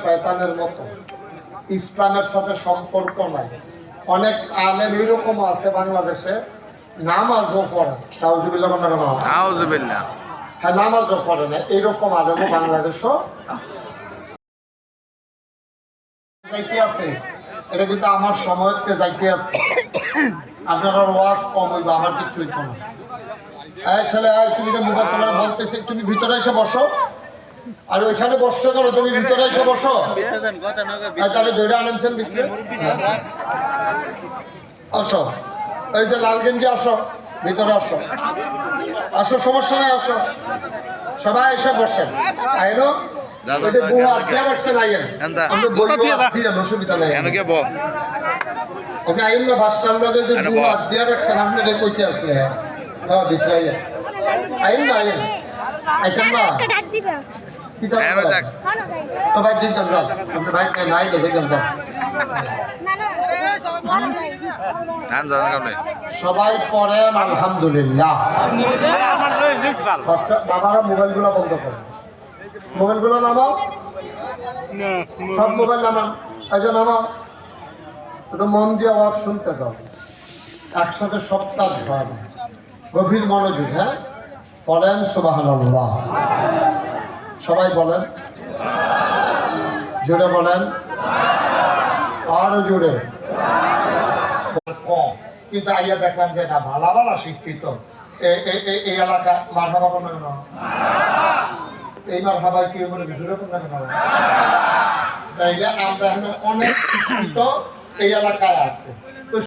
শয়তানের মতো, ইসলামের সাথে সম্পর্ক নাই। অনেক আলেম এরকম আছে বাংলাদেশে, নামাজও পড়ে, হ্যাঁ নামাজও পড়ে না, এরকম আলেমও বাংলাদেশও যাইতে আছে। এটা কিন্তু আমার সময়তে যাইতে আছে। আপনার ওয়াজ কম হইব, আমার কিছু হইত না। ছেলে তুমি যে মোবাইল তোমার বলতেছে, তুমি ভিতরে এসে বসো। আর ওইখানে বসছো কেন? তুমি ভিতরে এসে বসো। তাহলে ধরে আনছেন ভিতরে, আসো। এই যে লাল গেঞ্জি, আসো ভিতরে, আসো আসো, সমস্যা নেই, আসো। সবাই এসে বসেন। আইনো ওই যে বউ হাত দিয়ে রাখছেন, আইয়েন। আমরা বই হাত দিয়ে অসুবিধা নেই। ওকে আইন না, বাস স্ট্যান্ডে যে বউ হাত দিয়ে রাখছেন, আপনি রে কইতে আছে? হ্যাঁ ভিতরে আইয়েন। আইন না, আইন আইতেন না। তো ভাই জিজ্ঞান যাও, আপনার ভাই নাই জিজ্ঞান যাও। সবাই পড়েন আলহামদুলিল্লাহ। বাবারা মোবাইলগুলো বন্ধ করেন, মোবাইলগুলো নামাও, সব মোবাইল নামান। এই যে নামাও, একটু মন দিয়ে আওয়াজ শুনতে যাও। একসাথে সব কাজ হয় না, গভীর মনোযোগ। হ্যাঁ পড়েন সুবহানাল্লাহ। সবাই বলেন, জোরে বলেন, আরো জোরে। কম কিন্তু আইয়া দেখলাম যে না, ভালো ভালো শিক্ষিত এই এলাকা মারহাবা বলেন না, এই মারহাবাই কি বলে জোরে বলেন না। তাইলে আমরা এখন অনেক শিক্ষিত এই এলাকায় আছে।